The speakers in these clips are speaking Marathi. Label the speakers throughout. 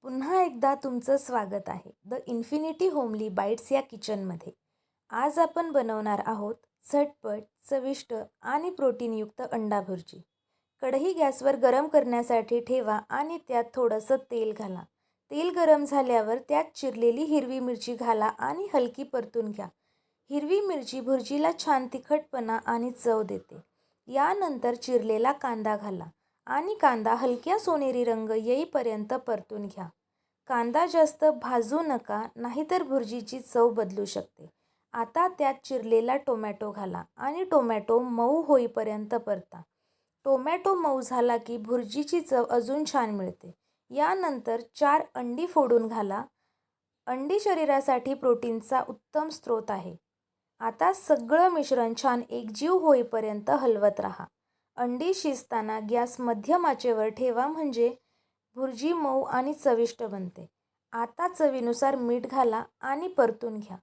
Speaker 1: पुन्हा एकदा तुमचं स्वागत आहे द इन्फिनिटी होमली बाईट्स या किचनमध्ये. आज आपण बनवणार आहोत झटपट, चविष्ट आणि प्रोटीनयुक्त अंडा भुर्जी. कढई गॅसवर गरम करण्यासाठी ठेवा आणि त्यात थोडंसं तेल घाला. तेल गरम झाल्यावर त्यात चिरलेली हिरवी मिरची घाला आणि हलकी परतून घ्या. हिरवी मिरची भुर्जीला छान तिखटपणा आणि चव देते. यानंतर चिरलेला कांदा घाला आणि कांदा हलक्या सोनेरी रंग येईपर्यंत परतून घ्या. कांदा जास्त भाजू नका, नाहीतर भुर्जीची चव बदलू शकते. आता त्यात चिरलेला टोमॅटो घाला आणि टोमॅटो मऊ होईपर्यंत परता. टोमॅटो मऊ झाला की भुर्जीची चव अजून छान मिळते. यानंतर 4 अंडी फोडून घाला. अंडी शरीरासाठी प्रोटीनचा उत्तम स्रोत आहे. आता सगळं मिश्रण छान एकजीव होईपर्यंत हलवत राहा. अंडी शिजताना गॅस मध्यम आचेवर ठेवा म्हणजे भुर्जी मऊ आणि चविष्ट बनते. आता चवीनुसार मीठ घाला आणि परतून घ्या.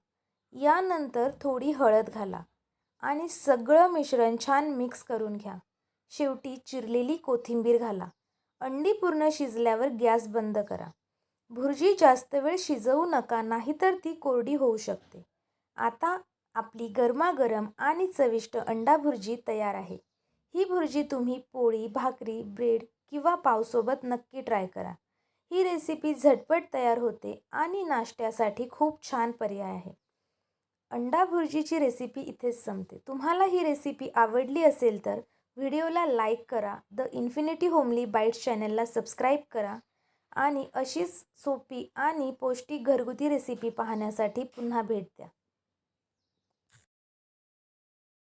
Speaker 1: यानंतर थोडी हळद घाला आणि सगळं मिश्रण छान मिक्स करून घ्या. शेवटी चिरलेली कोथिंबीर घाला. अंडी पूर्ण शिजल्यावर गॅस बंद करा. भुर्जी जास्त वेळ शिजवू नका, नाहीतर ती कोरडी होऊ शकते. आता आपली गरमागरम आणि चविष्ट अंडा भुर्जी तयार आहे. ही भुर्जी तुम्ही पोळी, भाकरी, ब्रेड किंवा पावसोबत नक्की ट्राय करा. ही रेसिपी झटपट तयार होते आणि नाश्त्यासाठी खूप छान पर्याय आहे. अंडा भुर्जीची रेसिपी इथेच संपते. तुम्हाला ही रेसिपी आवडली असेल तर व्हिडिओला लाईक करा, द इन्फिनिटी होमली बाईट्स चॅनलला सबस्क्राईब करा आणि अशीच सोपी आणि पौष्टिक घरगुती रेसिपी पाहण्यासाठी पुन्हा भेट द्या.